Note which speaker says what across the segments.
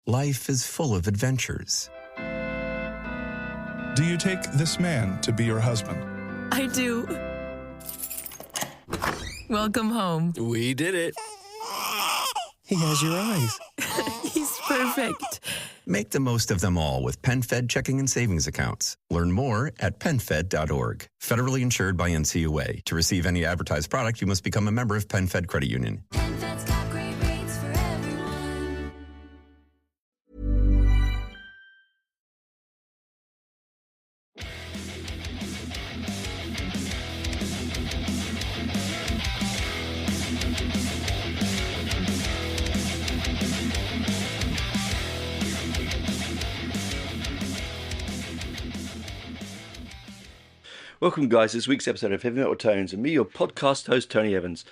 Speaker 1: life is full of adventures.
Speaker 2: Do you take this man to be your husband?
Speaker 3: I do. Welcome home.
Speaker 1: We did it. He has your eyes.
Speaker 3: He's perfect.
Speaker 1: Make the most of them all with PenFed checking and savings accounts. Learn more at PenFed.org. Federally insured by NCUA. To receive any advertised product, you must become a member of PenFed Credit Union.
Speaker 4: PenFed's got great rates for everyone.
Speaker 5: Welcome, guys, to this week's episode of Heavy Metal Tones, and me, your podcast host, Tony Evans.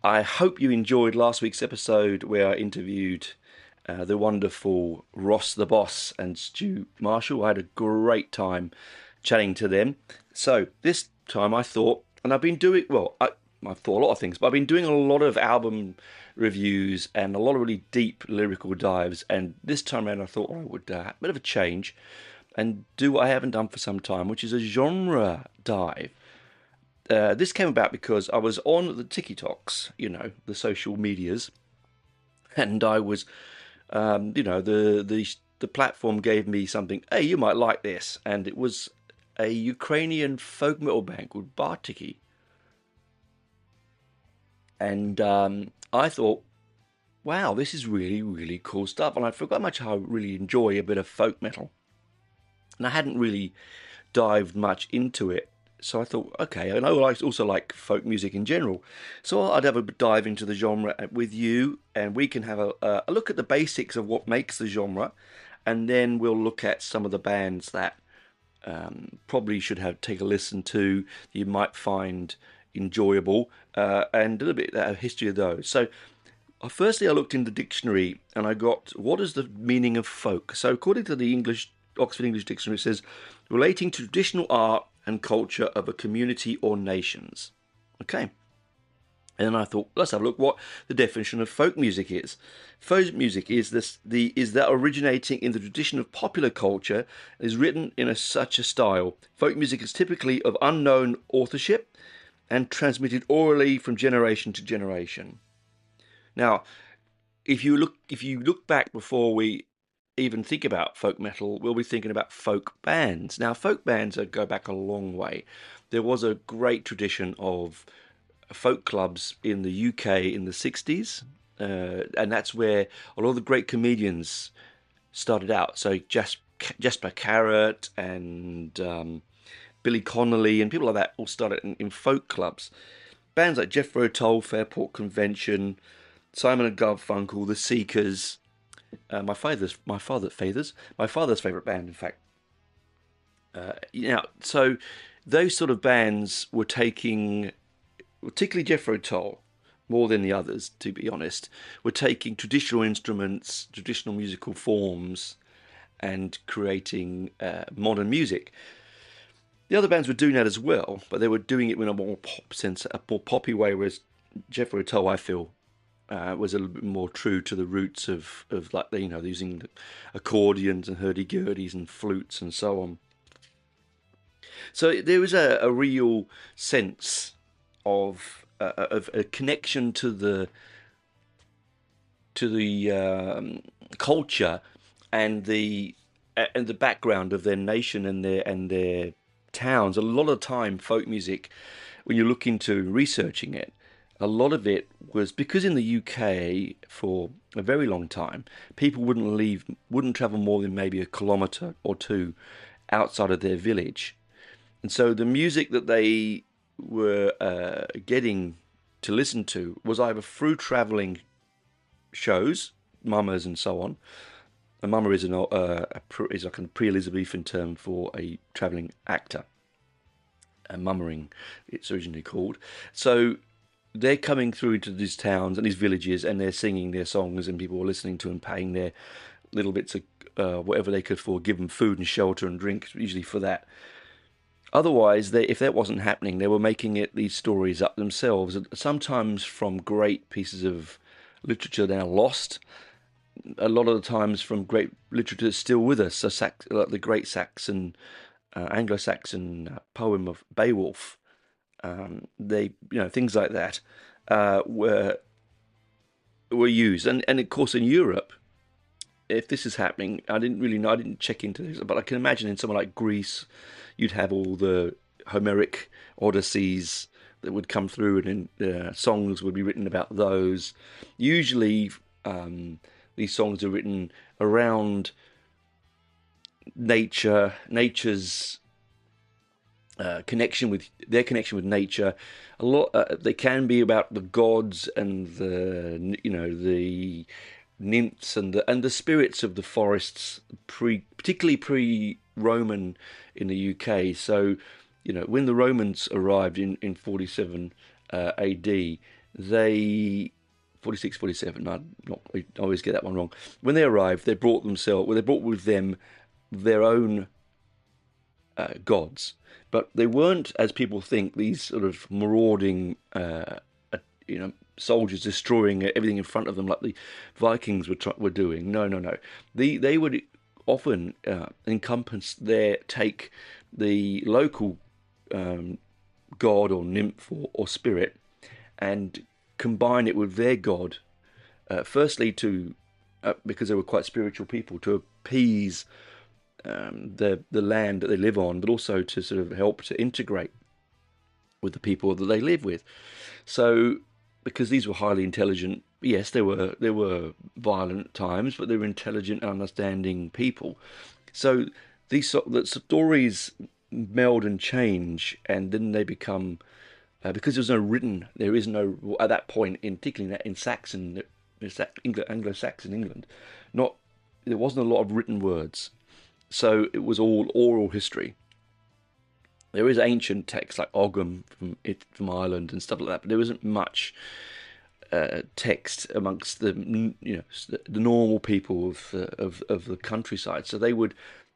Speaker 5: I hope you enjoyed last week's episode where I interviewed the wonderful Ross the Boss and Stu Marshall. I had a great time chatting to them. So this time I thought, and I've been doing, I've thought a lot of things, but I've been doing a lot of album reviews and a lot of really deep lyrical dives, and this time around I thought I would a bit of a change and do what I haven't done for some time, which is a genre dive. This came about because I was on the TikToks, the social medias, and I was, the platform gave me something. Hey, you might like this, and it was a Ukrainian folk metal band called Bartiki, and I thought, wow, this is really, really cool stuff, and I forgot much how I really enjoy a bit of folk metal. And I hadn't really dived much into it. So I thought, okay, I know I also like folk music in general. So I'd have a dive into the genre with you, and we can have a look at the basics of what makes the genre. And then we'll look at some of the bands that probably should take a listen to, you might find enjoyable, and a little bit of history of those. So firstly, I looked in the dictionary, and I got, what is the meaning of folk? So according to the Oxford English Dictionary, it says, relating to traditional art and culture of a community or nations. Okay. And then I thought, let's have a look what the definition of folk music is. Folk music is that originating in the tradition of popular culture, is written in such a style. Folk music is typically of unknown authorship and transmitted orally from generation to generation. Now, if you look back before we even think about folk metal, we'll be thinking about folk bands. Now, folk bands go back a long way. There was a great tradition of folk clubs in the UK in the 60s, and that's where a lot of the great comedians started out. So Jasper Carrott and Billy Connolly and people like that all started in folk clubs. Bands like Jethro Tull, Fairport Convention, Simon and Garfunkel, The Seekers, my father's favourite band, in fact. So those sort of bands were taking, particularly Jethro Tull, more than the others, to be honest, were taking traditional instruments, traditional musical forms, and creating modern music. The other bands were doing that as well, but they were doing it in a more poppy way, whereas Jethro Tull, I feel, was a little bit more true to the roots of like, using accordions and hurdy-gurdies and flutes and so on. So there was a real sense of a connection to the culture and the background of their nation and their towns. A lot of time, folk music, when you look into researching it, a lot of it was because in the UK for a very long time, people wouldn't travel more than maybe a kilometre or two outside of their village. And so the music that they were getting to listen to was either through travelling shows, mummers and so on. A mummer is like a pre-Elizabethan term for a travelling actor. Mummering, it's originally called. So they're coming through into these towns and these villages, and they're singing their songs, and people were listening to them, paying their little bits of whatever they could afford, give them food and shelter and drink, usually for that. Otherwise, if that wasn't happening, they were making these stories up themselves, sometimes from great pieces of literature now lost, a lot of the times from great literature is still with us. So like the great Saxon, Anglo-Saxon poem of Beowulf, they, things like that were used, and of course in Europe, if this is happening, I didn't really know. I didn't check into this, but I can imagine in somewhere like Greece, you'd have all the Homeric Odysseys that would come through, and songs would be written about those. Usually, these songs are written around nature's connection with nature. A lot they can be about the gods and the nymphs and the spirits of the forests, particularly pre-Roman in the UK. So, when the Romans arrived in 47 AD, they 46, 47. I always get that one wrong. When they arrived, they brought with them their own gods, but they weren't, as people think, these sort of marauding, soldiers destroying everything in front of them like the Vikings were doing. No. They would often take the local god or nymph or spirit and combine it with their god. Firstly, because they were quite spiritual people, to appease the land that they live on, but also to sort of help to integrate with the people that they live with. So, because these were highly intelligent, yes, there were violent times, but they were intelligent, understanding people. So these stories meld and change, and then they become, because there is no at that point, particularly in Saxon, Anglo-Saxon England, there wasn't a lot of written words, so it was all oral history. There is ancient texts like Ogham from Ireland and stuff like that, but there isn't much text amongst the normal people of the countryside. So they would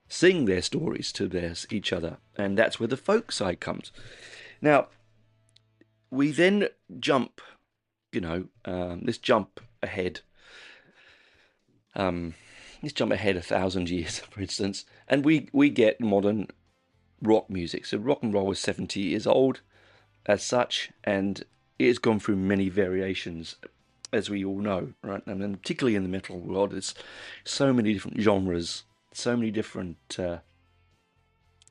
Speaker 5: sing their stories to each other, and that's where the folk side comes. Now, we then jump, let's jump ahead. Let's jump ahead 1,000 years, for instance, and we get modern rock music. So rock and roll is 70 years old as such, and it has gone through many variations, as we all know, right? And then particularly in the metal world, there's so many different genres, so many different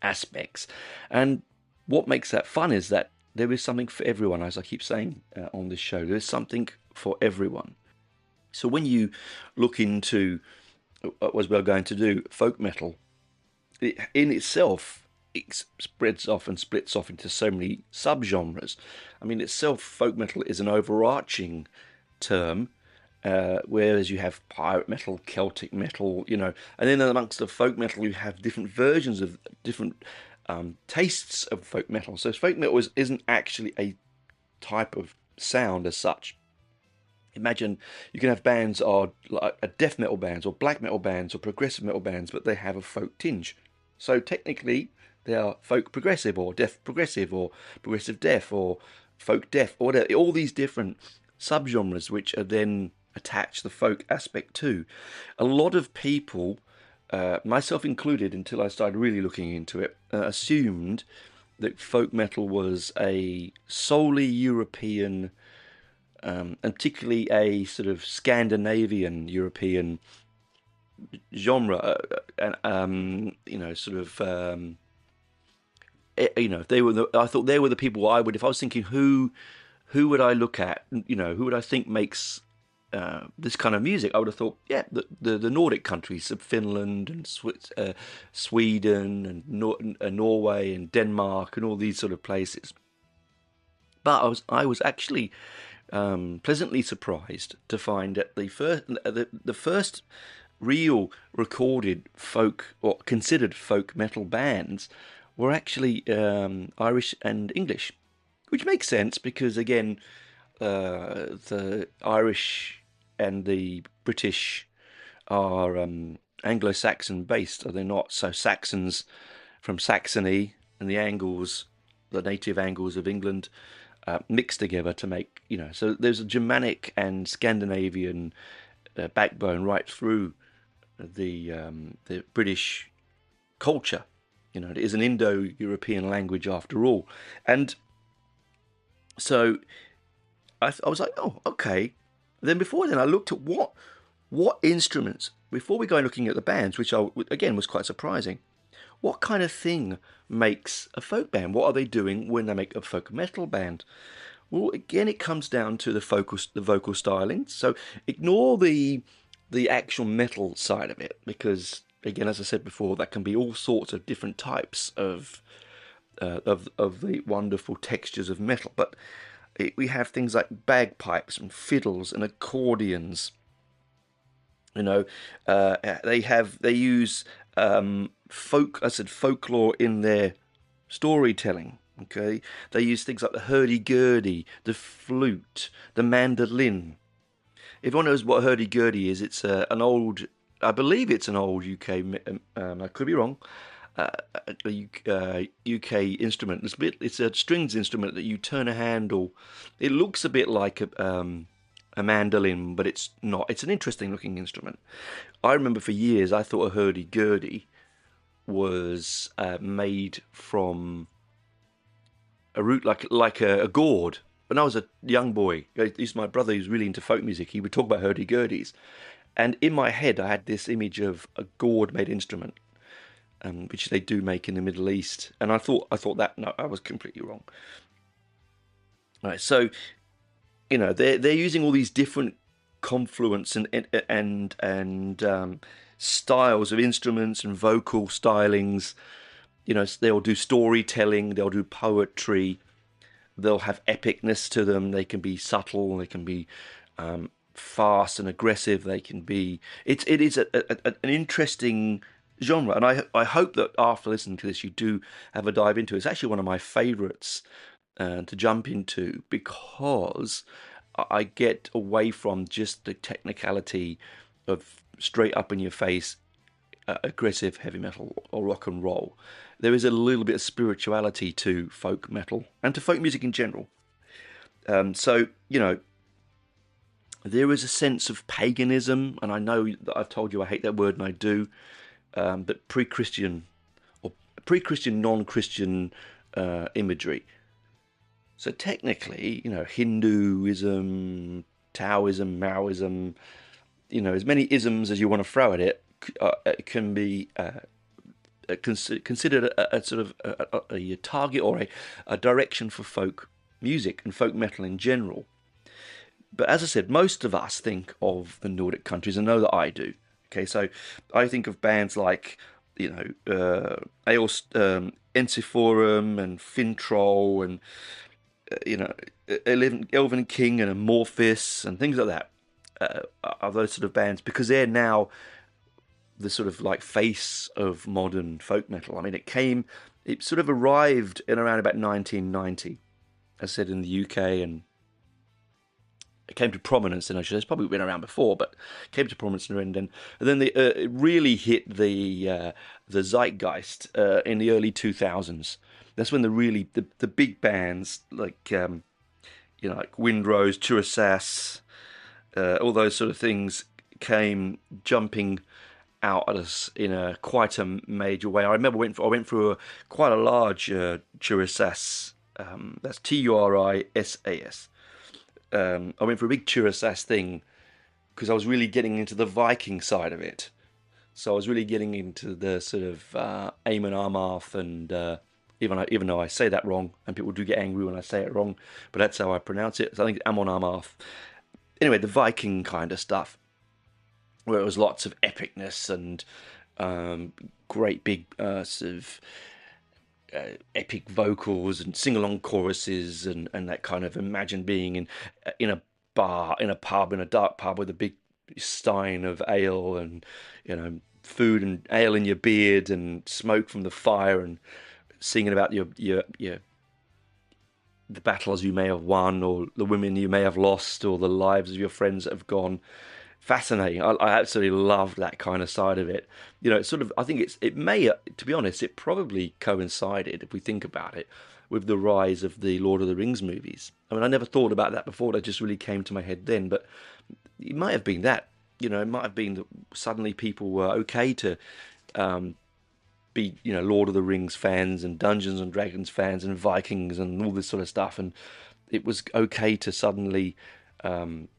Speaker 5: aspects. And what makes that fun is that there is something for everyone, as I keep saying on this show. There's something for everyone. So when you look into, as we're going to do, folk metal, in itself, it spreads off and splits off into so many subgenres. I mean, itself, folk metal is an overarching term, whereas you have pirate metal, Celtic metal, and then amongst the folk metal, you have different versions of different tastes of folk metal. So folk metal isn't actually a type of sound as such. Imagine you can have bands or like death metal bands or black metal bands or progressive metal bands, but they have a folk tinge. So technically, they are folk progressive or death progressive or progressive death or folk death or whatever. All these different subgenres which are then attached the folk aspect to. A lot of people, myself included, until I started really looking into it, assumed that folk metal was a solely European, and particularly a sort of Scandinavian European genre, if they were, I thought they were the people I would, if I was thinking who would I look at, who would I think makes this kind of music, I would have thought, the Nordic countries of Finland and Sweden and Norway and Denmark and all these sort of places. But I was actually pleasantly surprised to find that the first real recorded folk or considered folk metal bands were actually Irish and English, which makes sense because, again, the Irish and the British are Anglo-Saxon based, are they not? So Saxons from Saxony and the Angles, the native Angles of England, mixed together to make, so there's a Germanic and Scandinavian backbone right through the British culture. It is an Indo-European language after all. And so I was like, oh, okay. Then before then, I looked at what instruments, before we go looking at the bands, which again was quite surprising, what kind of thing makes a folk band? What are they doing when they make a folk metal band? Well, again, it comes down to the vocal styling. So ignore the actual metal side of it, because again, as I said before, that can be all sorts of different types of the wonderful textures of metal. But we have things like bagpipes and fiddles and accordions. They use folklore in their storytelling. Okay, they use things like the hurdy-gurdy, the flute, the mandolin. If anyone knows what hurdy-gurdy is, it's I believe it's an old UK, I could be wrong, UK instrument. It's a strings instrument that you turn a handle. It looks a bit like a mandolin, but it's not. It's an interesting looking instrument. I remember for years I thought a hurdy-gurdy was made from a root like a gourd. When I was a young boy, my brother who's really into folk music, he would talk about hurdy-gurdies. And in my head, I had this image of a gourd-made instrument, which they do make in the Middle East. And I thought that, no, I was completely wrong. All right, so, they're using all these different confluence and styles of instruments and vocal stylings. They'll do storytelling, they'll do poetry, they'll have epicness to them. They can be subtle, they can be fast and aggressive. They can be. It is an interesting genre, and I hope that after listening to this, you do have a dive into it. It's actually one of my favourites to jump into, because I get away from just the technicality of straight up in your face aggressive heavy metal or rock and roll. There is a little bit of spirituality to folk metal and to folk music in general. So there is a sense of paganism, and I know that I've told you I hate that word, and I do, but pre-Christian or pre-Christian, non-Christian imagery. So technically, Hinduism, Taoism, Maoism, as many isms as you want to throw at it, can be considered a sort of a target or a direction for folk music and folk metal in general. But as I said, most of us think of the Nordic countries, and know that I do. Okay, so I think of bands like, Ensiforum and Finntroll and, Elven King and Amorphis and things like that, are those sort of bands, because they're now the sort of like face of modern folk metal. I mean, it sort of arrived in around about 1990, as I said, in the UK, and it came to prominence in Australia. It's probably been around before, but it came to prominence in and then it really hit the zeitgeist in the early 2000s. That's when the big bands like like Windrose, Churasas, all those sort of things came jumping out at us in quite a major way. I remember I went through quite a large Churasas. That's Turisas. I went for a big Churasas thing because I was really getting into the Viking side of it. So I was really getting into the sort of Amon Amarth, and even though I say that wrong, and people do get angry when I say it wrong, but that's how I pronounce it. So I think it's Amon Amarth. Anyway, the Viking kind of stuff, where it was lots of epicness and great big sort of epic vocals and sing-along choruses and that kind of, imagine being in a bar, in a pub, in a dark pub with a big stein of ale and food and ale in your beard and smoke from the fire, and singing about your the battles you may have won, or the women you may have lost, or the lives of your friends that have gone. Fascinating. I absolutely love that kind of side of it. It's sort of, I think it may, to be honest, it probably coincided, if we think about it, with the rise of the Lord of the Rings movies. I mean, I never thought about that before. That just really came to my head then, but it might have been that. it might have been that suddenly people were okay to be, Lord of the Rings fans and Dungeons and Dragons fans and Vikings and all this sort of stuff, and it was okay to suddenly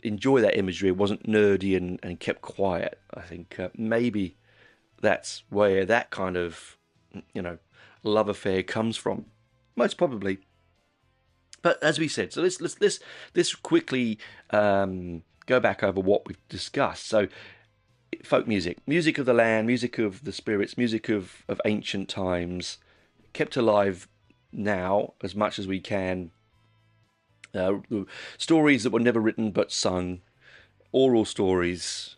Speaker 5: enjoy that imagery. It wasn't nerdy and kept quiet. I think maybe that's where that kind of, love affair comes from, most probably. But as we said, so let's quickly go back over what we've discussed. So, folk music, music of the land, music of the spirits, music of ancient times, kept alive now as much as we can. Stories that were never written but sung, oral stories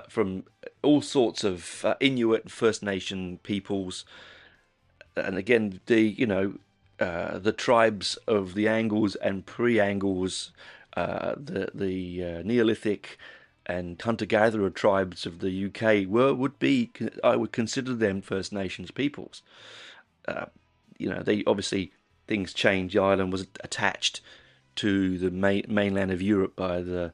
Speaker 5: from all sorts of Inuit and First Nation peoples, and again the tribes of the Angles and pre-Angles, the Neolithic and hunter-gatherer tribes of the UK I would consider them First Nations peoples. They obviously, things changed. The island was attached to the mainland of Europe by the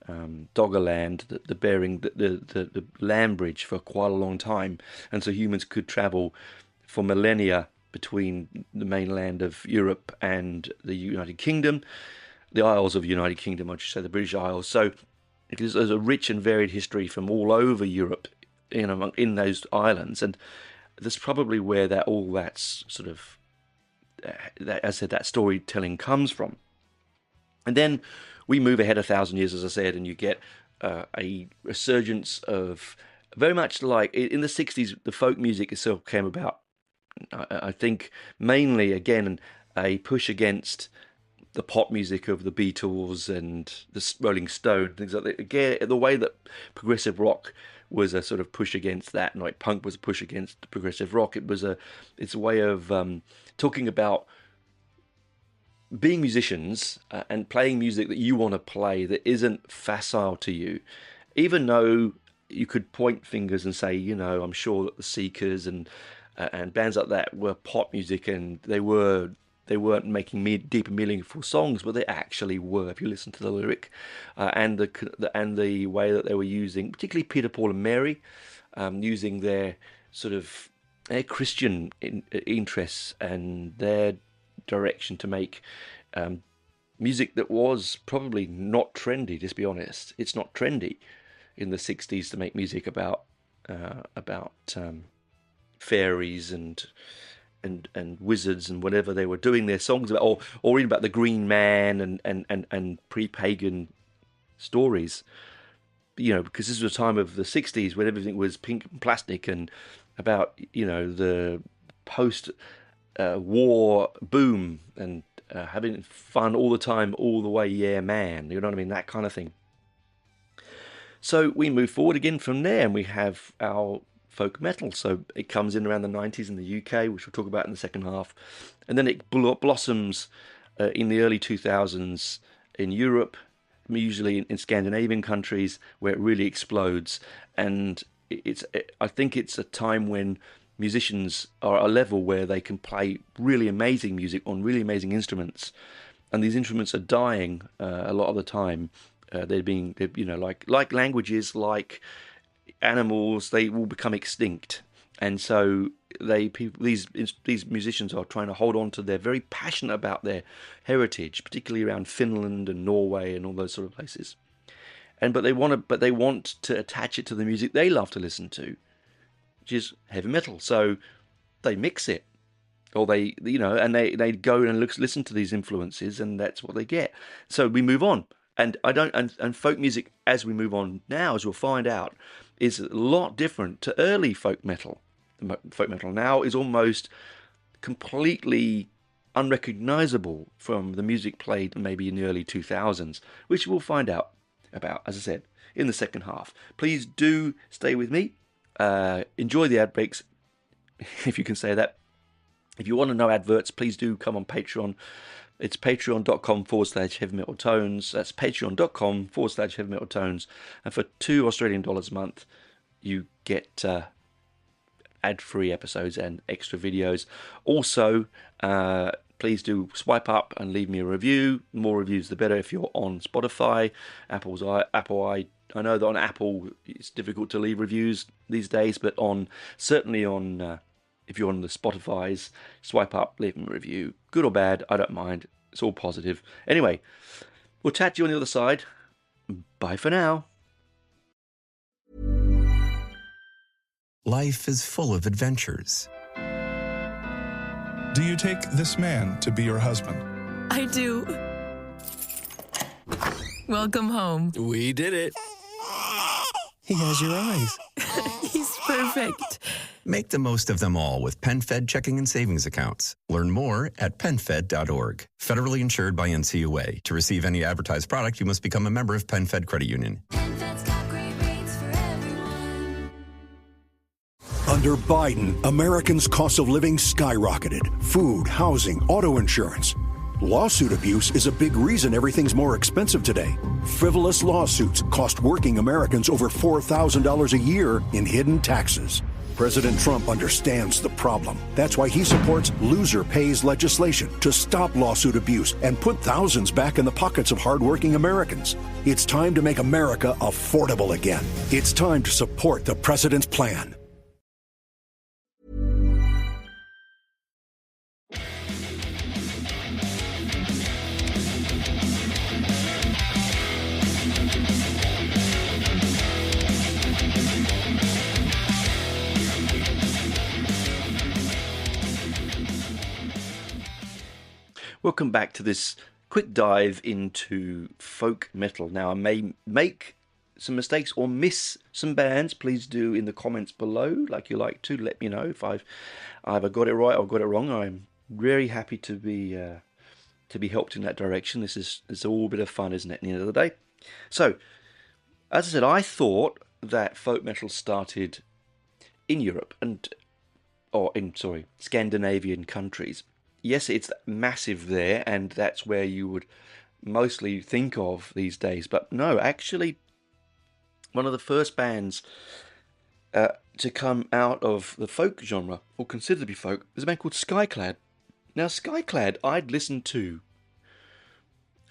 Speaker 5: Doggerland, the Bering, the land bridge for quite a long time, and so humans could travel for millennia between the mainland of Europe and the United Kingdom, the Isles of the United Kingdom, I should say, the British Isles. So there's a rich and varied history from all over Europe in those islands, and that's probably where that's sort of, as I said, that storytelling comes from. And then we move ahead 1,000 years, as I said, and you get a resurgence of, very much like in the 60s, the folk music itself came about. I think mainly, again, a push against the pop music of the Beatles and the Rolling Stones, things like that. Again, the way that progressive rock was a sort of push against that, and like punk was a push against progressive rock. It's a way of talking about being musicians and playing music that you want to play that isn't facile to you, even though you could point fingers and say, I'm sure that the Seekers and bands like that were pop music, and they weren't making deep and meaningful songs, but they actually were. If you listen to the lyric and the way that they were using, particularly Peter, Paul, and Mary, using their sort of their Christian interests and their direction to make music that was probably not trendy. Just be honest, it's not trendy in the 60s to make music about fairies and wizards and whatever they were doing their songs about, or even about the Green Man and pre-pagan stories. Because this was a time of the 60s when everything was pink and plastic and about the post war boom and having fun all the time, all the way, yeah, man. You know what I mean? That kind of thing. So we move forward again from there, and we have our folk metal. So it comes in around the 90s in the UK, which we'll talk about in the second half. And then it blossoms in the early 2000s in Europe, usually in Scandinavian countries, where it really explodes. And I think it's a time when musicians are at a level where they can play really amazing music on really amazing instruments, and these instruments are dying a lot of the time. They're like languages, like animals, they will become extinct, and so these musicians are trying to hold on to. They're very passionate about their heritage, particularly around Finland and Norway and all those sort of places. But they want to attach it to the music they love to listen to, which is heavy metal. So they mix it, or they go and listen to these influences, and that's what they get. So we move on, and folk music, as we move on now, as we'll find out, is a lot different to early folk metal. Folk metal now is almost completely unrecognizable from the music played maybe in the early 2000s, which we'll find out about, as I said, in the second half. Please do stay with me. Enjoy the ad breaks, if you can say that. If you want to know adverts, please do come on Patreon. It's patreon.com/heavy metal tones. That's patreon.com/heavy metal tones. And for $2 Australian a month, you get ad-free episodes and extra videos. Also, please do swipe up and leave me a review. The more reviews, the better. If you're on Spotify, Apple I know that on Apple it's difficult to leave reviews these days, but certainly on if you're on the Spotify's, swipe up, leave them a review. Good or bad, I don't mind. It's all positive. Anyway, we'll chat to you on the other side. Bye for now.
Speaker 1: Life is full of adventures.
Speaker 2: Do you take this man to be your husband?
Speaker 3: I do. Welcome home.
Speaker 6: We did it. He has your eyes.
Speaker 3: He's perfect.
Speaker 1: Make the most of them all with PenFed checking and savings accounts. Learn more at PenFed.org. Federally insured by NCUA. To receive any advertised product, you must become a member of PenFed Credit Union.
Speaker 4: PenFed's got great rates for everyone.
Speaker 7: Under Biden, Americans' cost of living skyrocketed. Food, housing, auto insurance. Lawsuit abuse is a big reason everything's more expensive today. Frivolous lawsuits cost working Americans over $4,000 a year in hidden taxes. President Trump understands the problem. That's why he supports loser pays legislation to stop lawsuit abuse and put thousands back in the pockets of hardworking Americans. It's time to make America affordable again. It's time to support the president's plan.
Speaker 5: Welcome back to this quick dive into folk metal. Now, I may make some mistakes or miss some bands. Please do in the comments below, like you like to. Let me know if I've either got it right or got it wrong. I'm very happy to be helped in that direction. It's all a bit of fun, isn't it, at the end of the day? So, as I said, I thought that folk metal started in Europe Scandinavian countries. Yes, it's massive there, and that's where you would mostly think of these days. But no, actually, one of the first bands to come out of the folk genre, or considered to be folk, is a band called Skyclad. Now, Skyclad, I'd listened to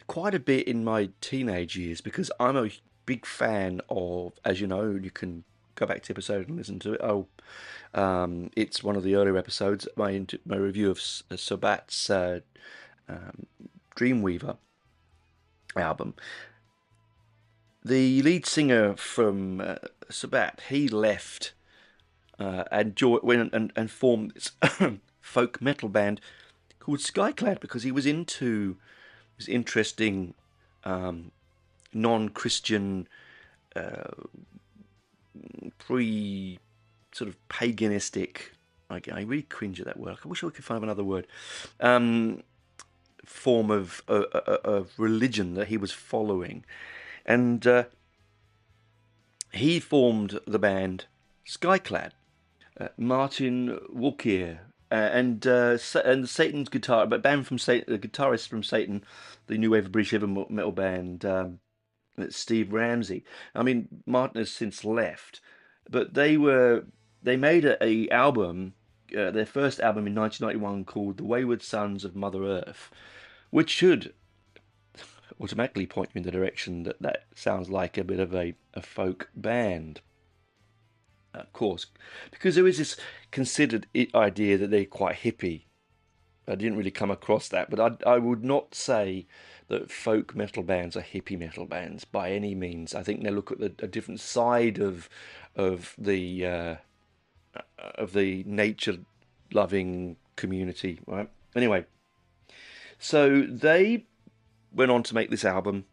Speaker 5: quite a bit in my teenage years because I'm a big fan of, as you know, you can go back to the episode and listen to it. It's one of the earlier episodes, my review of Sabat's Dreamweaver album. The lead singer from Sabat, he left and went and formed this folk metal band called Skyclad because he was into this interesting non-Christian sort of paganistic, I really cringe at that word, I wish I could find another word, form of religion that he was following. And he formed the band Skyclad. Martin Walkier and Satan's guitar, but band from Satan, the guitarist from Satan, the new wave of British heavy metal band, Steve Ramsey. I mean, Martin has since left, but they made a album, their first album in 1991 called The Wayward Sons of Mother Earth, which should automatically point you in the direction that sounds like a bit of a folk band. Of course, because there is this considered idea that they're quite hippie. I didn't really come across that, but I would not say that folk metal bands are hippie metal bands by any means. I think they look at a different side of the nature-loving community, right? Anyway, so they went on to make this album.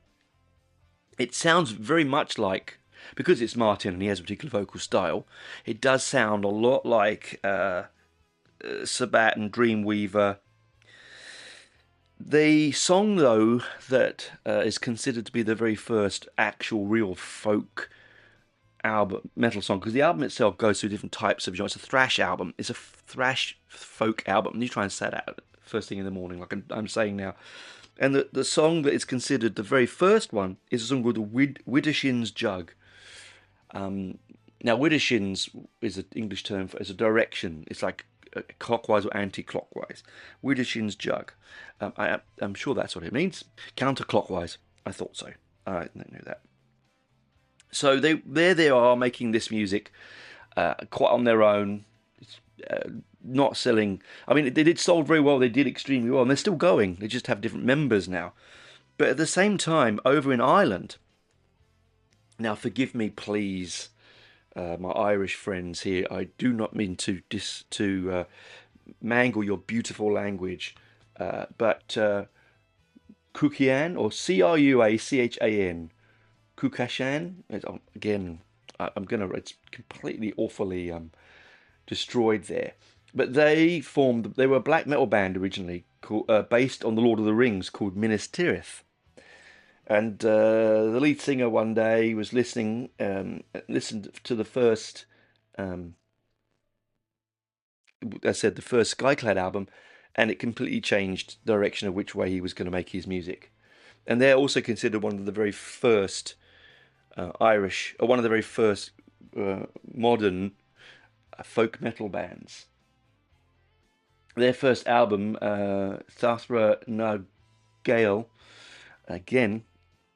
Speaker 5: It sounds very much like, because it's Martin and he has a particular vocal style, it does sound a lot like Sabat and Dreamweaver. The song, though, that is considered to be the very first actual real folk album, metal song, because the album itself goes through different types of genres. It's a thrash album. It's a thrash folk album. And you try and say that first thing in the morning, like I'm saying now. And the song that is considered the very first one is a song called the Widdershins Jug. Now, Widdershins is an English term as a direction. It's like clockwise or anti-clockwise. Widdershins Jug. I'm sure that's what it means. Counterclockwise. I thought so. I didn't know that. So they are making this music quite on their own, not selling. I mean, they did sold very well. They did extremely well, and they're still going. They just have different members now. But at the same time, over in Ireland, now forgive me, please, my Irish friends here. I do not mean to mangle your beautiful language, but Cruachan, or Cruachan, Cruachan. Again, it's completely awfully destroyed there. But they were a black metal band originally, based on the Lord of the Rings, called Minas Tirith. And the lead singer one day was listened to the first, the first Skyclad album, and it completely changed the direction of which way he was going to make his music. And they're also considered one of the very first one of the very first modern folk metal bands. Their first album, Thunderous Na Gael, again,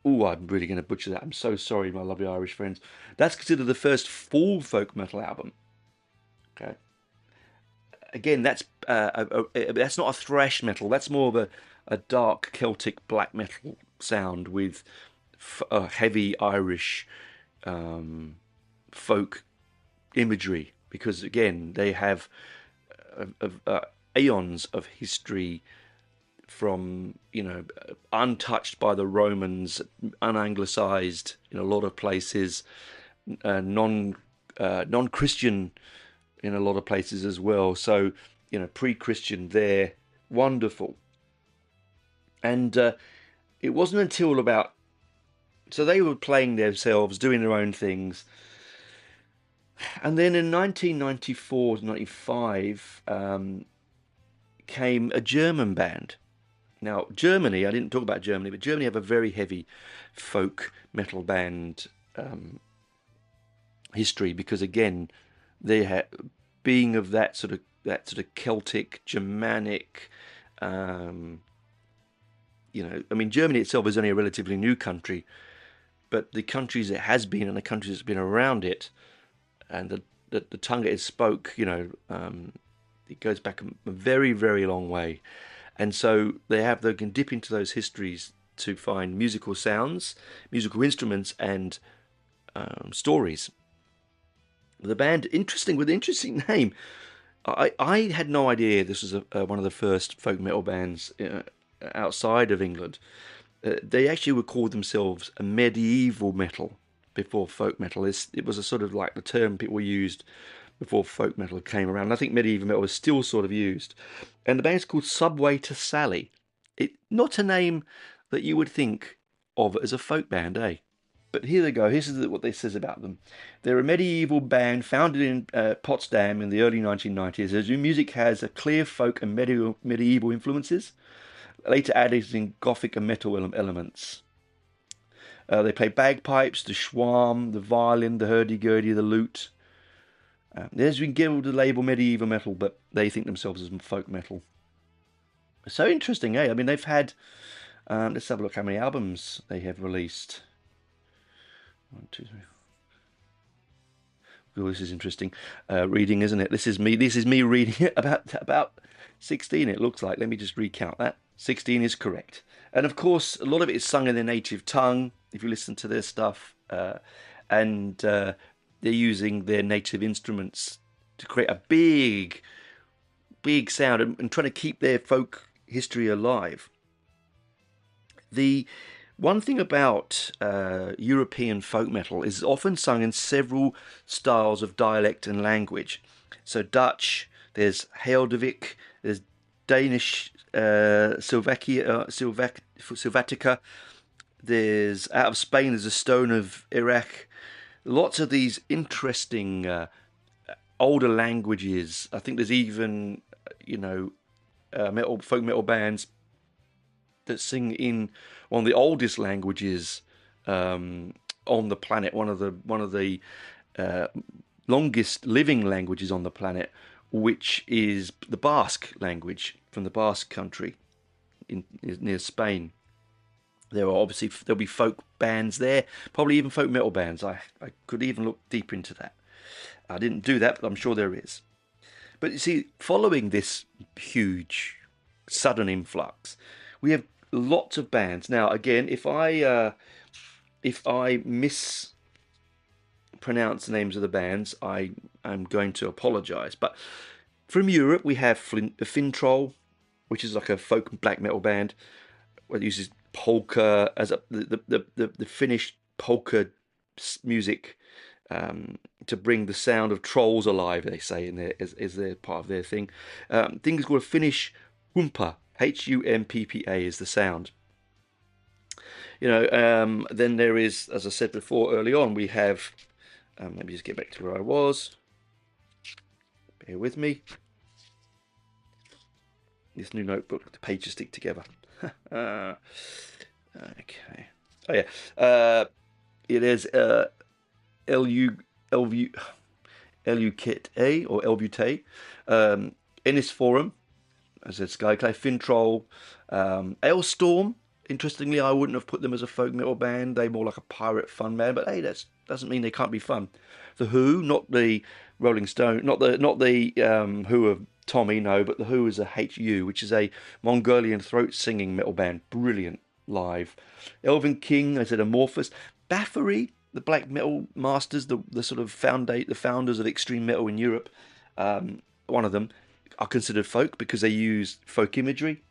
Speaker 5: I'm really going to butcher that. I'm so sorry, my lovely Irish friends. That's considered the first full folk metal album. Okay. Again, that's not a thrash metal. That's more of a dark Celtic black metal sound with heavy Irish folk imagery. Because again, they have aeons of history from, untouched by the Romans, unanglicized in a lot of places, non-Christian in a lot of places as well. So, pre-Christian there, wonderful. And it wasn't until so they were playing themselves, doing their own things. And then in 1994 to 95 came a German band. Now, Germany, I didn't talk about Germany, but Germany have a very heavy folk metal band history, because again, they being of that sort of Celtic, Germanic, Germany itself is only a relatively new country, but the countries it has been and the countries that's been around it, and the tongue it spoke, it goes back a very, very long way. And so they can dip into those histories to find musical sounds, musical instruments, and stories. The band, with an interesting name. I had no idea this was one of the first folk metal bands outside of England. They actually would call themselves a medieval metal before folk metal. It was a sort of like the term people used before folk metal came around. And I think medieval metal was still sort of used. And the band's called Subway to Sally. Not a name that you would think of as a folk band, eh? But here they go. Here's what they says about them. They're a medieval band founded in Potsdam in the early 1990s. Their music has a clear folk and medieval influences, later added in gothic and metal elements. They play bagpipes, the schwarm, the violin, the hurdy-gurdy, the lute. There's been given the label medieval metal, but they think themselves as folk metal. So interesting, eh? I mean, they've had... let's have a look how many albums they have released. 1, 2, 3. Oh, this is interesting reading, isn't it? This is me reading it about 16. It looks like. Let me just recount that. 16 is correct, and of course, a lot of it is sung in their native tongue. If you listen to their stuff, and they're using their native instruments to create a big sound and trying to keep their folk history alive. The one thing about European folk metal is it's often sung in several styles of dialect and language. So Dutch, there's Heldevik, there's Danish, Silvatica, there's out of Spain, there's a Stone of Iraq. Lots of these interesting older languages. I think there's even, folk metal bands that sing in one of the oldest languages on the planet, one of the longest living languages on the planet, which is the Basque language from the Basque country near Spain. There'll be folk bands there, probably even folk metal bands. I could even look deeper into that. I didn't do that, but I'm sure there is. But you see, following this huge, sudden influx, we have lots of bands. Now, again, if I mispronounce the names of the bands, I am going to apologise. But from Europe, we have Finntroll, which is like a folk black metal band. It uses polka as the Finnish polka music to bring the sound of trolls alive. They say in there is their part of their thing. Thing is called a Finnish humppa. Humppa is the sound. Then there is, as I said before early on, we have. Let me just get back to where I was. Bear with me. This new notebook, the pages stick together. Okay. Oh yeah. It is Eluveitie or Eluveitie. Ennis Forum, as I said, Skyclad, Finntroll, Ailstorm. Interestingly, I wouldn't have put them as a folk metal band. They're more like a pirate fun band, but hey, that doesn't mean they can't be fun. The Who, not the Rolling Stone, not the Who of Tommy, no, but the Who is a HU, which is a Mongolian throat singing metal band, brilliant live. Elven King, I said Amorphous. Bathory, the black metal masters, the sort of the founders of extreme metal in Europe, one of them, are considered folk because they use folk imagery.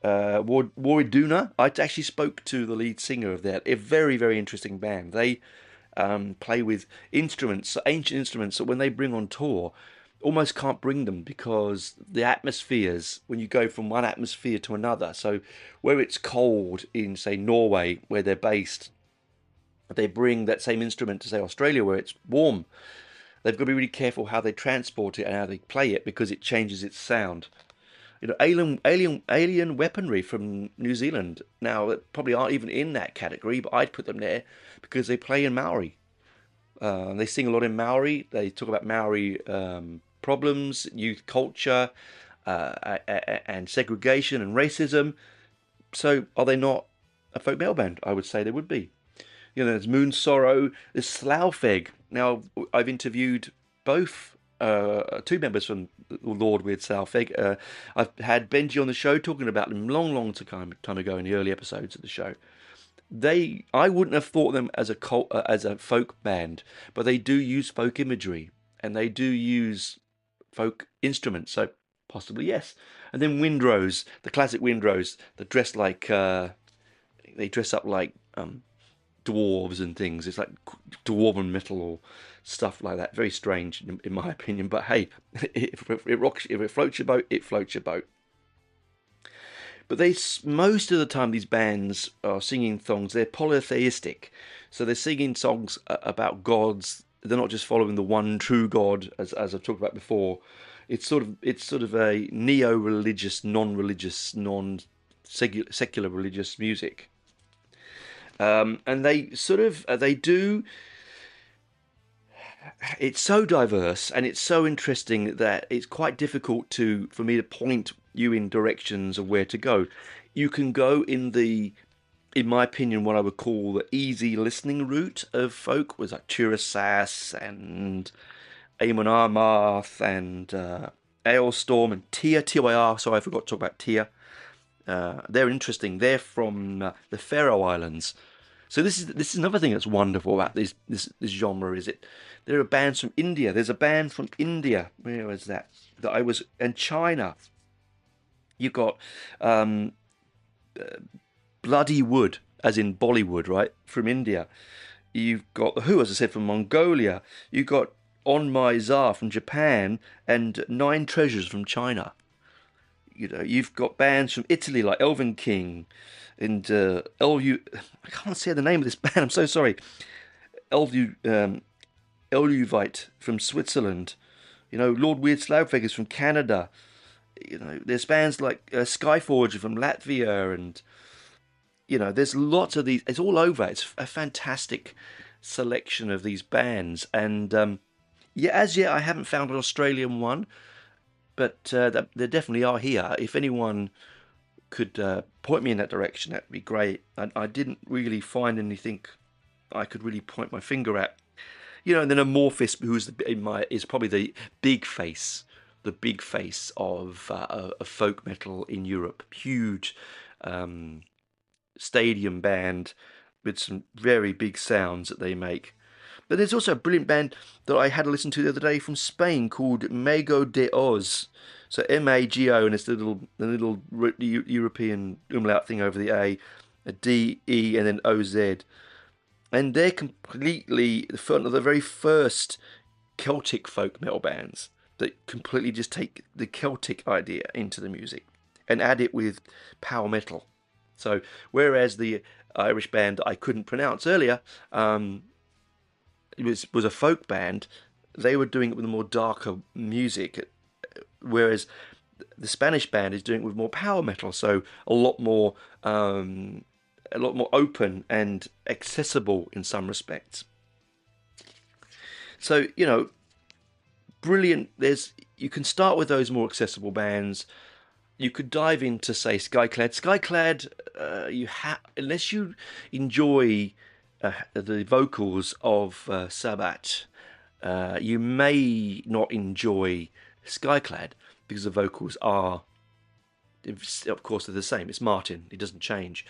Speaker 5: Wariduna, I actually spoke to the lead singer of that. A very, very interesting band. They play with instruments, ancient instruments, that when they bring on tour, almost can't bring them because the atmospheres, when you go from one atmosphere to another, so where it's cold in, say, Norway, where they're based, they bring that same instrument to, say, Australia, where it's warm. They've got to be really careful how they transport it and how they play it because it changes its sound. Alien weaponry from New Zealand. Now, they probably aren't even in that category, but I'd put them there because they play in Maori. They sing a lot in Maori. They talk about Maori problems, youth culture, and segregation and racism. So, are they not a folk metal band? I would say they would be. There's Moon Sorrow, there's Slaufeg. Now, I've interviewed both two members from Lord with Slaufeg. I've had Benji on the show talking about them long time ago in the early episodes of the show. I wouldn't have thought them as a folk band, but they do use folk imagery and they do use folk instruments, so possibly yes. And then Windrose, the classic Windrose, they dress up like dwarves and things. It's like dwarven metal or stuff like that. Very strange in my opinion, but hey, if it floats your boat, it floats your boat. But most of the time these bands are singing songs, they're polytheistic. So they're singing songs about gods. They're not just following the one true God, as I've talked about before. It's sort of a neo-religious, non-religious, non-secular religious music. And they do. It's so diverse and it's so interesting that it's quite difficult for me to point you in directions of where to go. You can go in my opinion, what I would call the easy listening route of folk, was like Turasas and Amon Amarth and Ailstorm and Tia, TYR. Sorry, I forgot to talk about Tia. They're interesting. They're from the Faroe Islands. So this is another thing that's wonderful about this genre. There are bands from India. There's a band from India. Where was that? And China. You've got Bloody Wood, as in Bollywood, right? From India. You've got The Who, as I said, from Mongolia. You've got On My Zar from Japan and Nine Treasures from China. You've got bands from Italy like Elven King and I can't say the name of this band. I'm so sorry. Eluveitie from Switzerland. Lord Weird Slaufeg is from Canada. There's bands like Skyforge from Latvia, and there's lots of these. It's all over. It's a fantastic selection of these bands, and as yet I haven't found an Australian one, but there definitely are here. If anyone could point me in that direction, that'd be great. I didn't really find anything I could really point my finger at. And then Amorphis, is probably the big face of folk metal in Europe. Huge stadium band with some very big sounds that they make. But there's also a brilliant band that I had to listen to the other day from Spain called Mago de Oz. So Mago, and it's the little European umlaut thing over the a D, E, and then OZ. And they're completely one of the very first Celtic folk metal bands that completely just take the Celtic idea into the music and add it with power metal. So whereas the Irish band that I couldn't pronounce earlier it was a folk band, they were doing it with more darker music, whereas the Spanish band is doing it with more power metal, so a lot more open and accessible in some respects. So brilliant. You can start with those more accessible bands. You could dive into, say, Skyclad. Skyclad, unless you enjoy the vocals of Sabbat, you may not enjoy Skyclad because the vocals are, of course, they're the same. It's Martin. It doesn't change.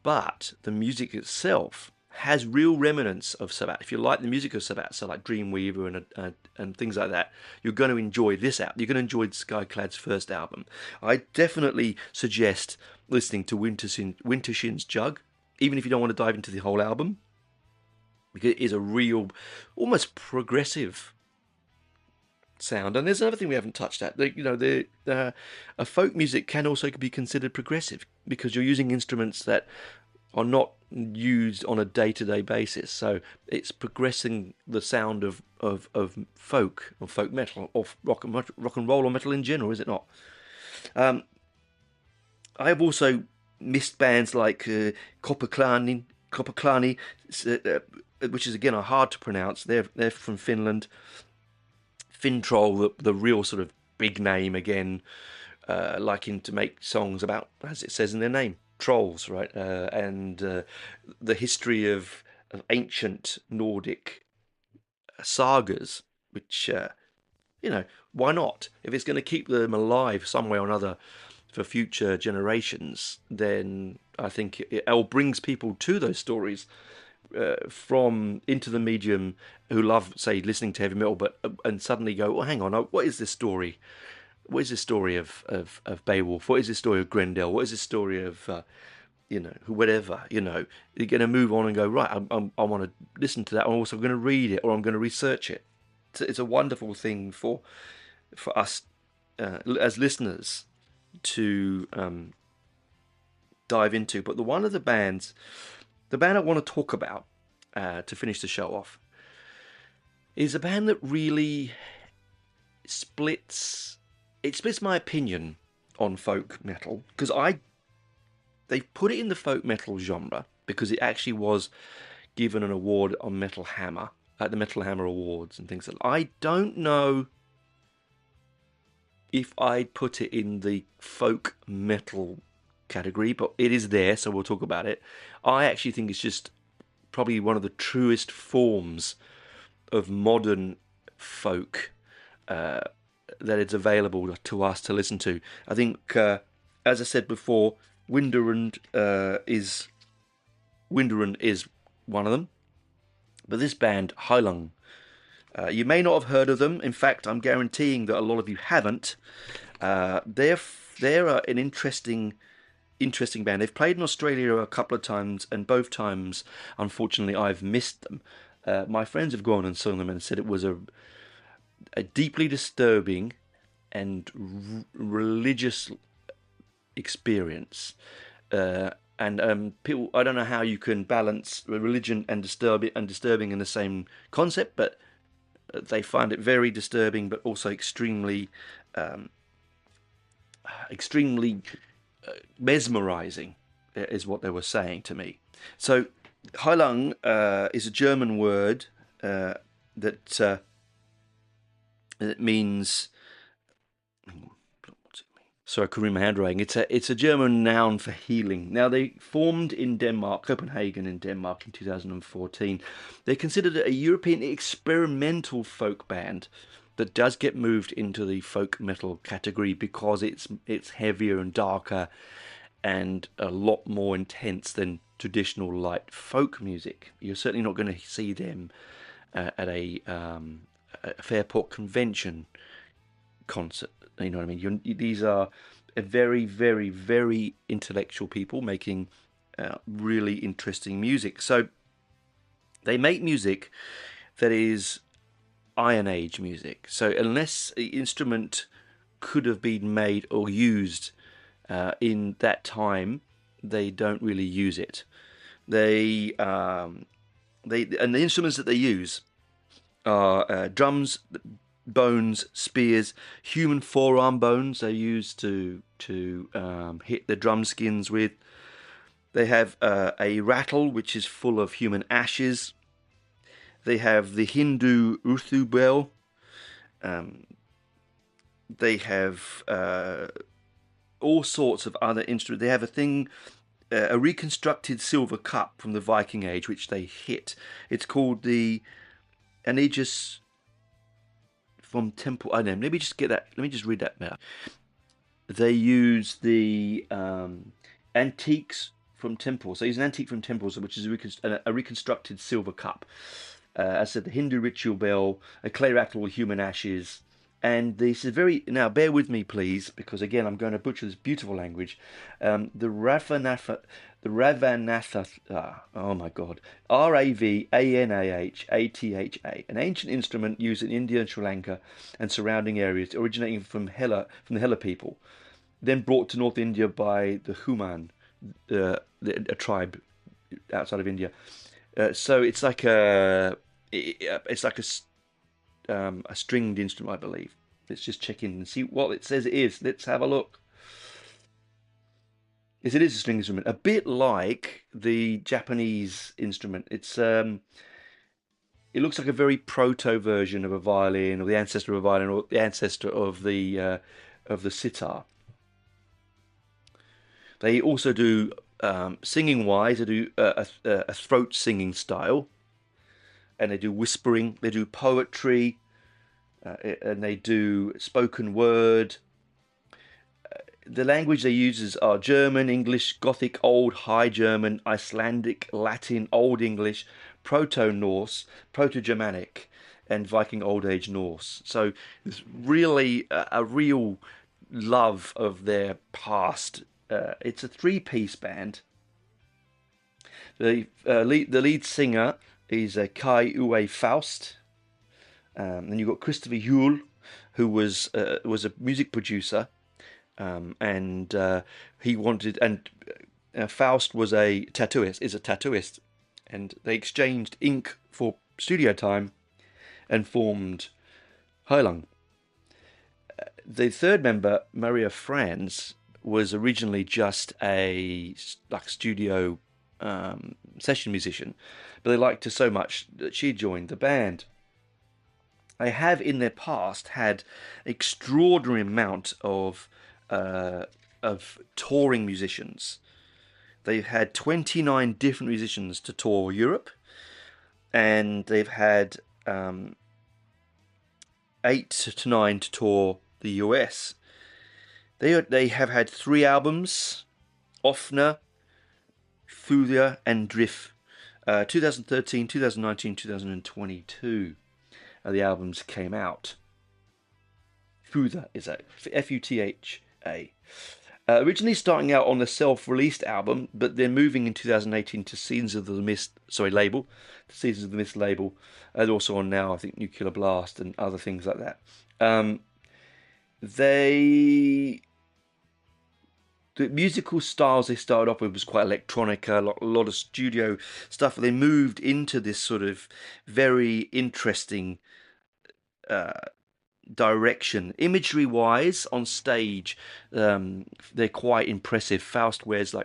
Speaker 5: But the music itself has real remnants of Sabbath. If you like the music of Sabbath, so like Dreamweaver and things like that, you're going to enjoy this album. You're going to enjoy Skyclad's first album. I definitely suggest listening to Wintershin's Jug, even if you don't want to dive into the whole album, because it is a real, almost progressive sound. And there's another thing we haven't touched at. A folk music can also be considered progressive because you're using instruments that are not used on a day-to-day basis. So it's progressing the sound of folk or folk metal or rock and roll or metal in general, is it not? I have also missed bands like Copperclani, which is again hard to pronounce. They're from Finland. Finntroll, the real sort of big name again, liking to make songs about, as it says in their name, trolls, right? And the history of ancient Nordic sagas, which, why not? If it's going to keep them alive some way or another for future generations, then I think it brings people to those stories from into the medium who love, say, listening to heavy metal, and suddenly go, well, hang on, what is this story? What is this story of Beowulf? What is this story of Grendel? What is this story of whatever? You're going to move on and go, right, I want to listen to that. I'm also going to read it, or I'm going to research it. It's a wonderful thing for us as listeners to dive into. But the band I want to talk about to finish the show off is a band that really splits my opinion on folk metal, because they put it in the folk metal genre because it actually was given an award on Metal Hammer at the Metal Hammer Awards and things like that. I don't know if I'd put it in the folk metal category, but it is there, so we'll talk about it. I actually think it's just probably one of the truest forms of modern folk that it's available to us to listen to. I think, as I said before, Winderund is one of them, but this band, Heilung, you may not have heard of them. In fact, I'm guaranteeing that a lot of you haven't. They're an interesting band. They've played in Australia a couple of times, and both times, unfortunately, I've missed them. My friends have gone and sung them and said it was a deeply disturbing and religious experience. And people, I don't know how you can balance religion and disturbing in the same concept, but they find it very disturbing, but also extremely mesmerizing, is what they were saying to me. So Heilung is a German word that means Sorry, I couldn't read my handwriting. It's a German noun for healing. Now, they formed in Denmark, Copenhagen in Denmark in 2014. They're considered a European experimental folk band that does get moved into the folk metal category because it's heavier and darker and a lot more intense than traditional light folk music. You're certainly not going to see them at a Fairport Convention concert. You know what I mean? These are a very, very, very intellectual people making really interesting music. So they make music that is Iron Age music. So unless the instrument could have been made or used in that time, they don't really use it. And the instruments that they use are drums, bones, spears, human forearm bones they use to hit the drum skins with. They have a rattle which is full of human ashes. They have the Hindu Uthu bell. They have all sorts of other instruments. They have a reconstructed silver cup from the Viking Age which they hit. It's called the Aegis from Temple. I don't know. Let me just get that. Let me just read that now. They use the antiques from temples. They use an antique from temples, which is a reconstructed silver cup. As I said, the Hindu ritual bell, a clay rattle with human ashes, and this is very. Now, bear with me, please, because again, I'm going to butcher this beautiful language. The Ravanatha. Oh my God. Ravanatha, an ancient instrument used in India and Sri Lanka and surrounding areas, originating from the Hela people, then brought to North India by the Human, a tribe outside of India. So it's like a stringed instrument, I believe. Let's just check in and see what it says it is. Let's have a look. Yes, it is a string instrument, a bit like the Japanese instrument. It looks like a very proto version of a violin, or the ancestor of a violin, or the ancestor of the sitar. They also do singing wise. They do a throat singing style, and they do whispering. They do poetry, and they do spoken word. The language they use are German, English, Gothic, Old, High German, Icelandic, Latin, Old English, Proto-Norse, Proto-Germanic, and Viking Old Age Norse. So it's really a real love of their past. It's a three-piece band. The lead singer is Kai Uwe Faust. Then you've got Christopher Huell, who was a music producer. And he wanted, and Faust was is a tattooist, and they exchanged ink for studio time and formed Heilung. The third member, Maria Franz, was originally just a studio session musician, but they liked her so much that she joined the band. They have in their past had extraordinary amount of touring musicians. They've had 29 different musicians to tour Europe, and they've had 8 to 9 to tour the US. They have had 3 albums: Offner, Furia, and Drift. 2013, 2019, 2022. The albums came out. Fuda is a Futha. Originally starting out on the self-released album, but then moving in 2018 to Seasons of the Mist, label, the Seasons of the Mist label, and also on now, I think, Nuclear Blast and other things like that. The musical styles they started off with was quite electronica, a lot of studio stuff. They moved into this sort of very interesting direction. Imagery wise, on stage, they're quite impressive. Faust wears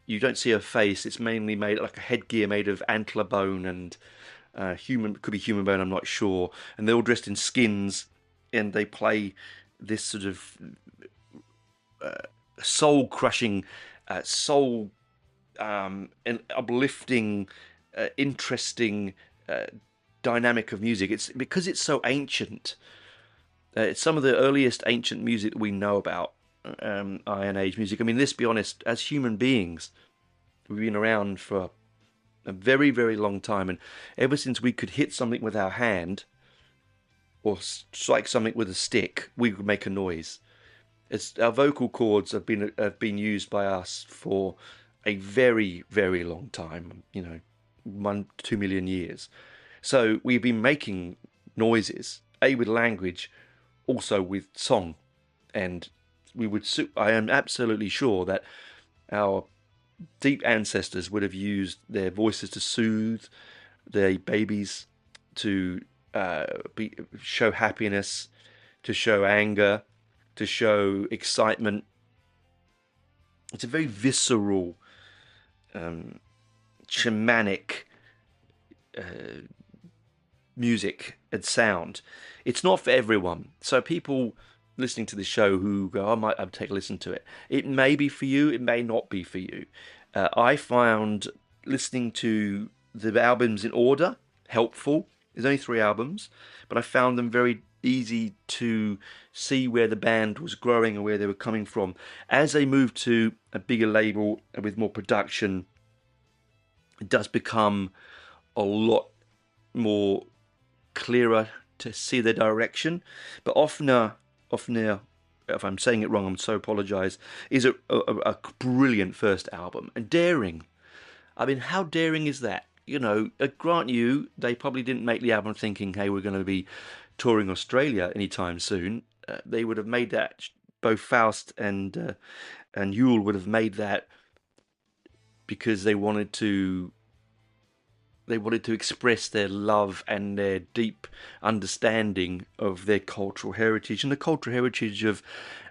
Speaker 5: you don't see her face. It's mainly made like a headgear made of antler bone and could be human bone, I'm not sure. And they're all dressed in skins, and they play this sort of soul-crushing, soul and uplifting, interesting dynamic of music. It's because it's so ancient. It's some of the earliest ancient music that we know about, Iron Age music. I mean, let's be honest, as human beings, we've been around for a very, very long time, and ever since we could hit something with our hand or strike something with a stick, we would make a noise. Our vocal cords have been used by us for a very, very long time. 2 million years. So we've been making noises, with language, also with song, and I am absolutely sure that our deep ancestors would have used their voices to soothe their babies, to show happiness, to show anger, to show excitement. It's a very visceral, shamanic music and sound. It's not for everyone. So people listening to the show who go, I'll take a listen to it. It may be for you, it may not be for you. I found listening to the albums in order helpful. There's only 3 albums, but I found them very easy to see where the band was growing and where they were coming from. As they moved to a bigger label and with more production, it does become a lot more clearer to see the direction. But Ofner, if I'm saying it wrong, I'm so apologise, is a brilliant first album. And daring. I mean, how daring is that? Grant you, they probably didn't make the album thinking, hey, we're going to be touring Australia anytime soon. They would have made that, both Faust and Yule would have made that because they wanted to express their love and their deep understanding of their cultural heritage and the cultural heritage of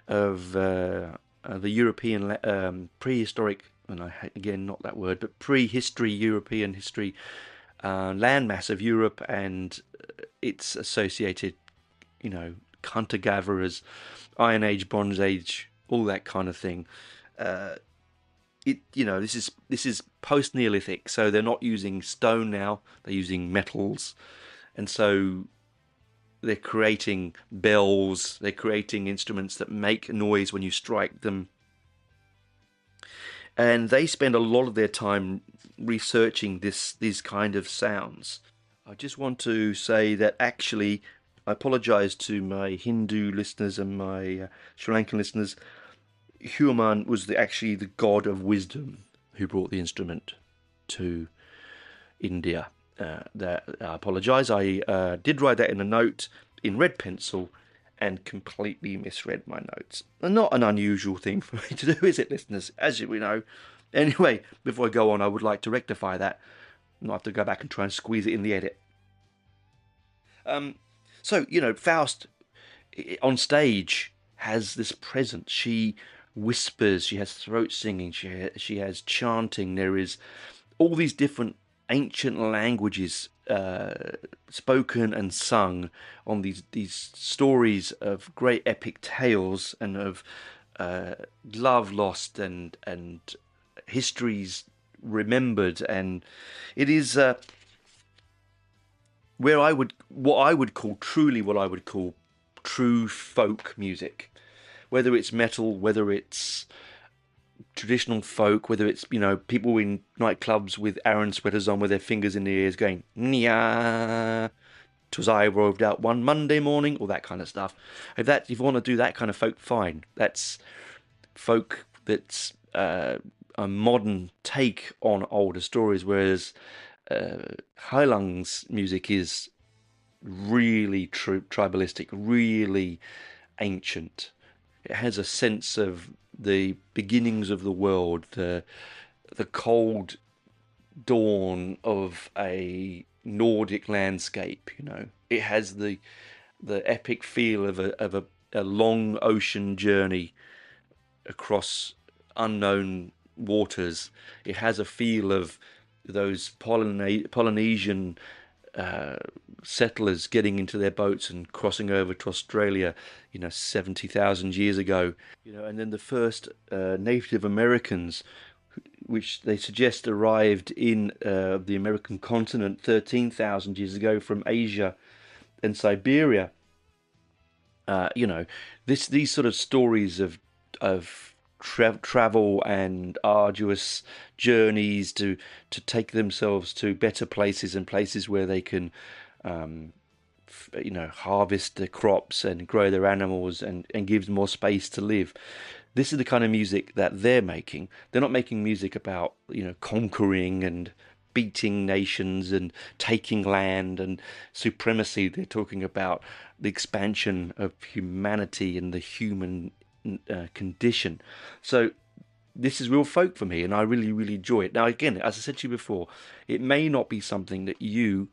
Speaker 5: the European prehistoric, and again not that word, but prehistory, European history, landmass of Europe and its associated, hunter-gatherers, Iron Age, Bronze Age, all that kind of thing. This is post-Neolithic, so they're not using stone now, they're using metals, and so they're creating bells, they're creating instruments that make noise when you strike them, and they spend a lot of their time researching these kind of sounds. I just want to say that actually, I apologise to my Hindu listeners and my Sri Lankan listeners. Hanuman was actually the god of wisdom who brought the instrument to India. I apologise. I did write that in a note in red pencil and completely misread my notes. Not an unusual thing for me to do, is it, listeners? As we know. Anyway, before I go on, I would like to rectify that. Not have to go back and try and squeeze it in the edit. Faust on stage has this presence. She whispers, she has throat singing, she has chanting. There is all these different ancient languages spoken and sung on these stories of great epic tales and of love lost and histories remembered, and it is what I would call true folk music. Whether it's metal, whether it's traditional folk, whether it's, people in nightclubs with Aran sweaters on with their fingers in their ears going, "Nya, 'twas I roved out one Monday morning," all that kind of stuff. If you want to do that kind of folk, fine. That's folk that's a modern take on older stories, whereas Hailung's music is really tribalistic, really ancient. It has a sense of the beginnings of the world, the cold dawn of a Nordic landscape. It has the epic feel of a long ocean journey across unknown waters. It has a feel of those Polynesian settlers getting into their boats and crossing over to Australia, 70,000 years ago, and then the first Native Americans, which they suggest arrived in the American continent 13,000 years ago from Asia and Siberia. These sort of stories of travel and arduous journeys to take themselves to better places and places where they can harvest the crops and grow their animals and give them more space to live. This is the kind of music that they're making. They're not making music about conquering and beating nations and taking land and supremacy. They're talking about the expansion of humanity and the human condition. So this is real folk for me, and I really, really enjoy it. Now, again, as I said to you before, it may not be something that you,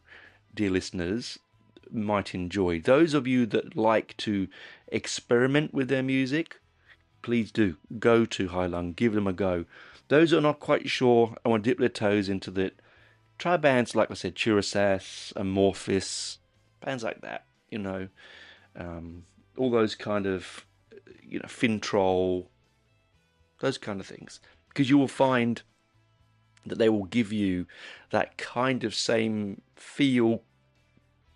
Speaker 5: dear listeners, might enjoy. Those of you that like to experiment with their music, please do go to Heilung, give them a go. Those who are not quite sure and want to dip their toes into it, try bands like I said, Churasas, Amorphis, bands like that. All those kind of, Finntroll, those kind of things, because you will find that they will give you that kind of same feel,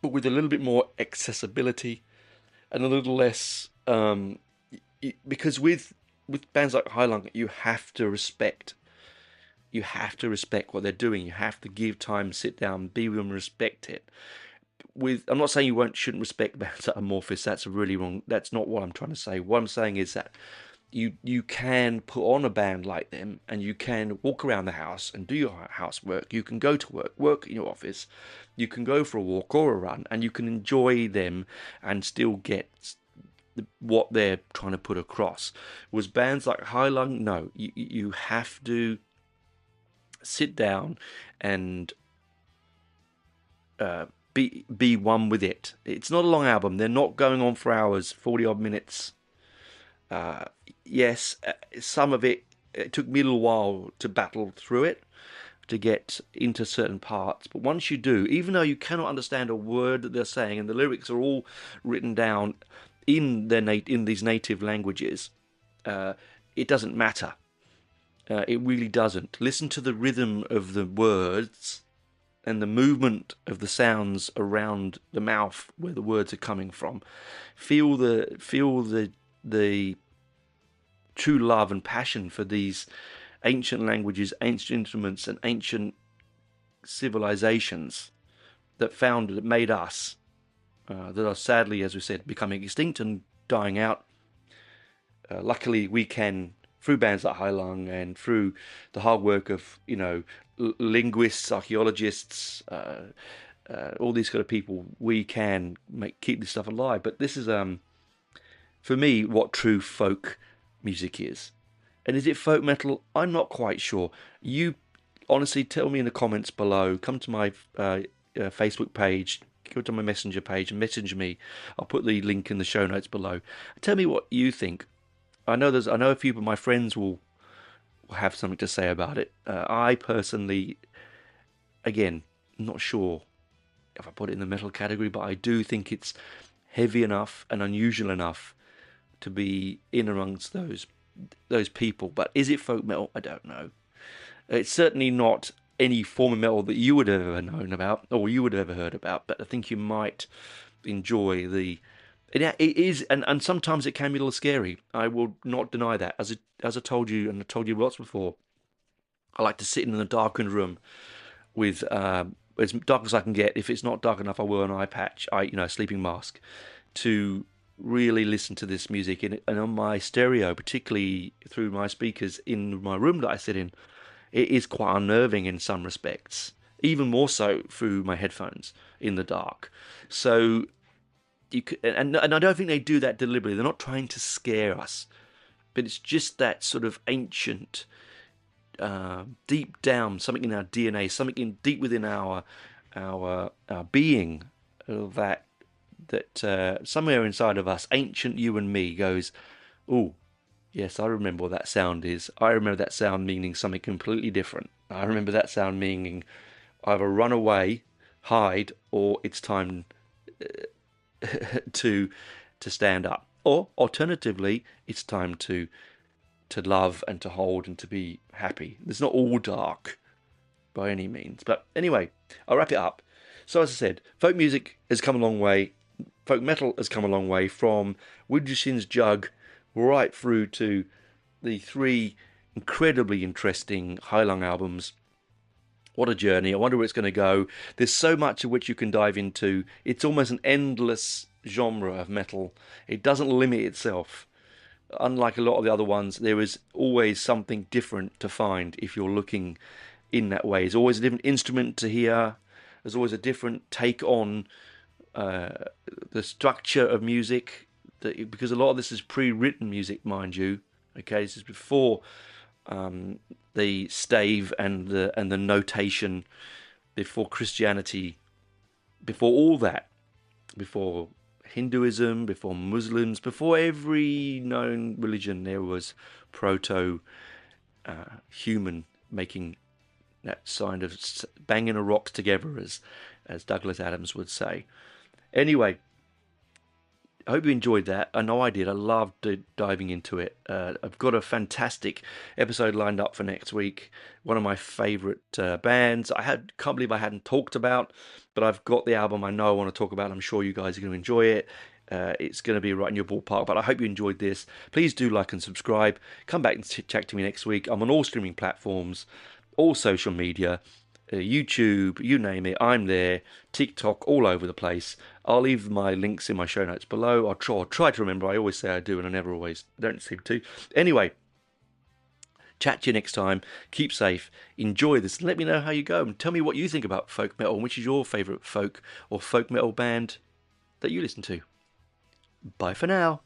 Speaker 5: but with a little bit more accessibility and a little less. Because with bands like Heilung, you have to respect what they're doing. You have to give time, sit down, be with them, respect it. I'm not saying you shouldn't respect bands like Amorphis. That's really wrong. That's not what I'm trying to say. What I'm saying is that you can put on a band like them, and you can walk around the house and do your housework. You can go to work in your office. You can go for a walk or a run, and you can enjoy them and still get what they're trying to put across. Was bands like Heilung? No, you have to sit down and be one with it. It's not a long album. They're not going on for hours, 40 odd minutes. Yes, some of it took me a little while to battle through it, to get into certain parts. But once you do, even though you cannot understand a word that they're saying, and the lyrics are all written down in these native languages, it doesn't matter. It really doesn't. Listen to the rhythm of the words and the movement of the sounds around the mouth where the words are coming from. Feel the true love and passion for these ancient languages, ancient instruments, and ancient civilizations that made us, that are sadly, as we said, becoming extinct and dying out. Luckily, we can, through bands like Heilung and through the hard work of linguists, archaeologists, all these kind of people, we can keep this stuff alive. But this is, for me, what true folk music is. And is it folk metal? I'm not quite sure. You honestly tell me in the comments below. Come to my Facebook page, go to my messenger page and message me. I'll put the link in the show notes below. Tell me what you think. I know a few of my friends will have something to say about it. I personally, again, not sure if I put it in the metal category, but I do think it's heavy enough and unusual enough to be in amongst those people. But is it folk metal? I don't know. It's certainly not any form of metal that you would have ever known about or you would have ever heard about, but I think you might enjoy it is, and sometimes it can be a little scary. I will not deny that. As I told you, and I told you lots before, I like to sit in a darkened room with as dark as I can get. If it's not dark enough, I wear an eye patch, a sleeping mask, to really listen to this music. And on my stereo, particularly through my speakers in my room that I sit in, it is quite unnerving in some respects. Even more so through my headphones in the dark. So you could, and I don't think they do that deliberately. They're not trying to scare us, but it's just that sort of ancient, deep down, something in our DNA, something deep within our being, that somewhere inside of us, ancient you and me goes, oh, yes, I remember what that sound is. I remember that sound meaning something completely different. I remember that sound meaning either run away, hide, or it's time to stand up. Or alternatively, it's time to love and to hold and to be happy. It's not all dark by any means. But anyway, I'll wrap it up. So as I said, folk music has come a long way. Folk metal has come a long way, from Widgershin's Jug right through to the 3 incredibly interesting Heilung albums. What a journey. I wonder where it's going to go. There's so much of which you can dive into. It's almost an endless genre of metal. It doesn't limit itself. Unlike a lot of the other ones, there is always something different to find if you're looking in that way. There's always a different instrument to hear. There's always a different take on the structure of music, because a lot of this is pre-written music, mind you. Okay, this is before the stave and the notation, before Christianity, before all that, before Hinduism, before Muslims, before every known religion, there was proto-human making that sign of banging a rock together, as Douglas Adams would say. Anyway, I hope you enjoyed that. I know I did. I loved diving into it. I've got a fantastic episode lined up for next week. One of my favourite bands. Can't believe I hadn't talked about, but I've got the album I know I want to talk about. I'm sure you guys are going to enjoy it. It's going to be right in your ballpark, but I hope you enjoyed this. Please do like and subscribe. Come back and chat to me next week. I'm on all streaming platforms, all social media, YouTube, you name it, I'm there. TikTok, all over the place. I'll leave my links in my show notes below. I'll try to remember. I always say I do, and I don't seem to. Anyway, chat to you next time. Keep safe. Enjoy this. Let me know how you go, and tell me what you think about folk metal, and which is your favourite folk or folk metal band that you listen to. Bye for now.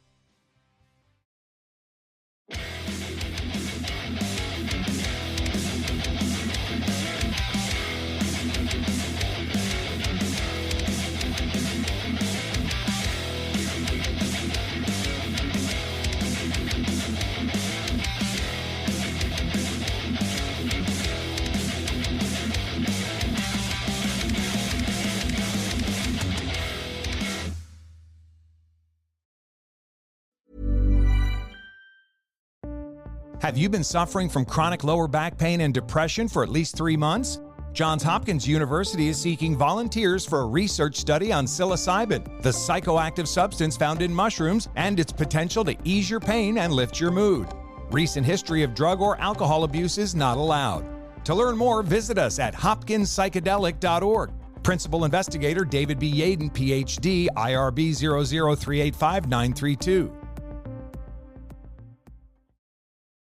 Speaker 8: Have you been suffering from chronic lower back pain and depression for at least 3 months? Johns Hopkins University is seeking volunteers for a research study on psilocybin, the psychoactive substance found in mushrooms, and its potential to ease your pain and lift your mood. Recent history of drug or alcohol abuse is not allowed. To learn more, visit us at hopkinspsychedelic.org. Principal Investigator David B. Yaden, Ph.D., IRB 00385-932.